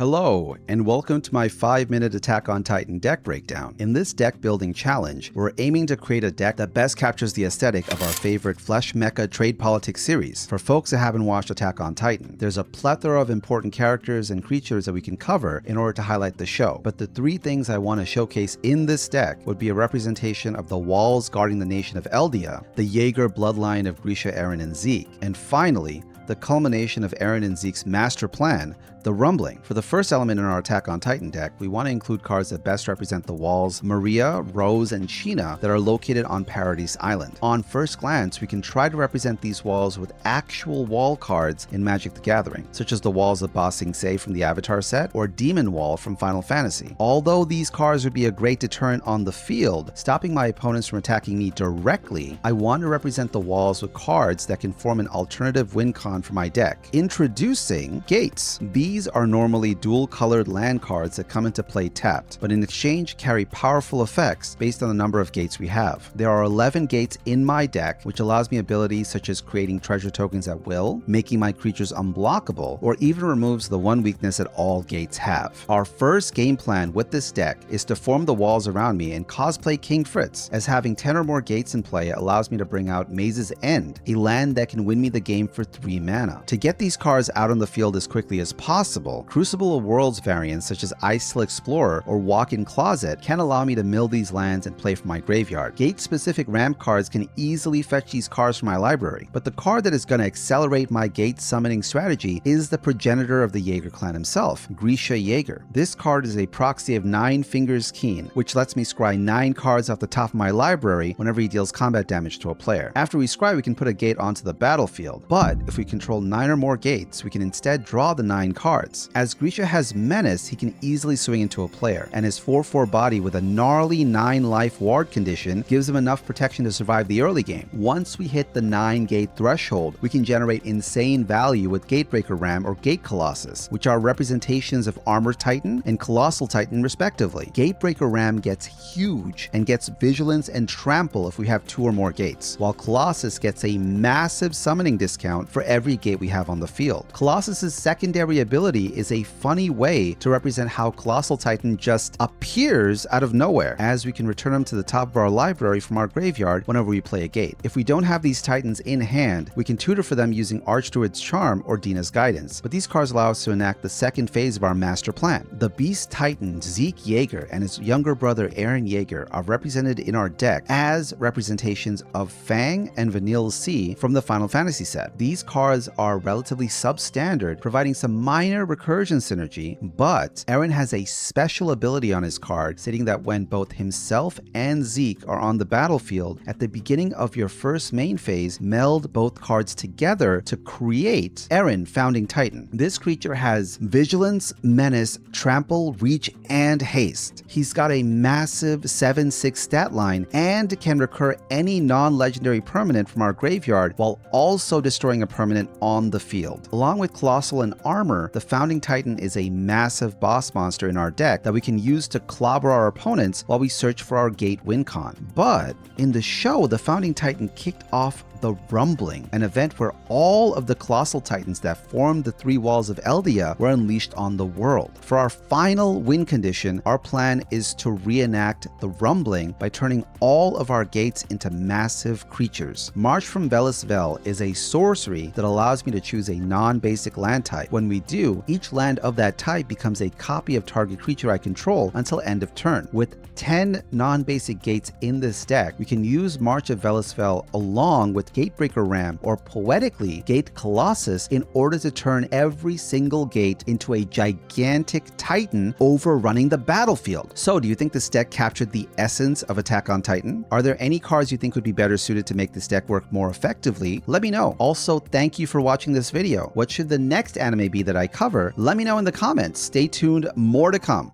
Hello, and welcome to my 5-minute Attack on Titan deck breakdown. In this deck building challenge, we're aiming to create a deck that best captures the aesthetic of our favorite Flesh Mecha Trade Politics series. For folks that haven't watched Attack on Titan, there's a plethora of important characters and creatures that we can cover in order to highlight the show. But the three things I want to showcase in this deck would be a representation of the walls guarding the nation of Eldia, the Jaeger bloodline of Grisha, Eren, and Zeke, and finally, the culmination of Eren and Zeke's master plan, the Rumbling. For the first element in our Attack on Titan deck, we want to include cards that best represent the walls Maria, Rose, and Sheena that are located on Paradise Island. On first glance, we can try to represent these walls with actual wall cards in Magic the Gathering, such as the walls of Ba Sing Se from the Avatar set or Demon Wall from Final Fantasy. Although these cards would be a great deterrent on the field, stopping my opponents from attacking me directly, I want to represent the walls with cards that can form an alternative win con for my deck. Introducing Gates. These are normally dual-colored land cards that come into play tapped, but in exchange carry powerful effects based on the number of gates we have. There are 11 gates in my deck, which allows me abilities such as creating treasure tokens at will, making my creatures unblockable, or even removes the one weakness that all gates have. Our first game plan with this deck is to form the walls around me and cosplay King Fritz, as having 10 or more gates in play allows me to bring out Maze's End, a land that can win me the game for 3 mana. To get these cards out on the field as quickly as possible, Crucible of Worlds variants such as Ice-Hill Explorer or Walk-in Closet can allow me to mill these lands and play from my graveyard. Gate-specific ramp cards can easily fetch these cards from my library, but the card that is going to accelerate my gate summoning strategy is the progenitor of the Jaeger clan himself, Grisha Jaeger. This card is a proxy of 9 Fingers Keen, which lets me scry 9 cards off the top of my library whenever he deals combat damage to a player. After we scry, we can put a gate onto the battlefield, but if we control 9 or more gates, we can instead draw the 9 cards. As Grisha has Menace, he can easily swing into a player, and his 4/4 body with a gnarly 9 life ward condition gives him enough protection to survive the early game. Once we hit the 9 gate threshold, we can generate insane value with Gatebreaker Ram or Gate Colossus, which are representations of Armor Titan and Colossal Titan respectively. Gatebreaker Ram gets huge and gets Vigilance and Trample if we have 2 or more gates, while Colossus gets a massive summoning discount for every gate we have on the field. Colossus's secondary ability is a funny way to represent how Colossal Titan just appears out of nowhere, as we can return him to the top of our library from our graveyard whenever we play a gate. If we don't have these Titans in hand, we can tutor for them using Archdruid's Charm or Dina's Guidance, but these cards allow us to enact the second phase of our master plan. The Beast Titan Zeke Jaeger and his younger brother Eren Jaeger are represented in our deck as representations of Fang and Vanille C from the Final Fantasy set. These cards are relatively substandard, providing some minor recursion synergy, but Eren has a special ability on his card stating that when both himself and Zeke are on the battlefield, at the beginning of your first main phase, meld both cards together to create Eren, Founding Titan. This creature has Vigilance, Menace, Trample, Reach, and Haste. He's got a massive 7/6 stat line and can recur any non-legendary permanent from our graveyard while also destroying a permanent on the field. Along with Colossal and Armor, the Founding Titan is a massive boss monster in our deck that we can use to clobber our opponents while we search for our gate win con. But in the show, the Founding Titan kicked off the Rumbling, an event where all of the Colossal Titans that formed the 3 walls of Eldia were unleashed on the world. For our final win condition, our plan is to reenact the Rumbling by turning all of our gates into massive creatures. March from Velis Vel is a sorcery that allows me to choose a non-basic land type. When we do, each land of that type becomes a copy of target creature I control until end of turn. With 10 non-basic gates in this deck, we can use March of Velis Vel along with Gatebreaker Ram or poetically Gate Colossus in order to turn every single gate into a gigantic Titan overrunning the battlefield. So do you think this deck captured the essence of Attack on Titan? Are there any cards you think would be better suited to make this deck work more effectively? Let me know. Also, thank you for watching this video. What should the next anime be that I cover? Let me know in the comments. Stay tuned, more to come.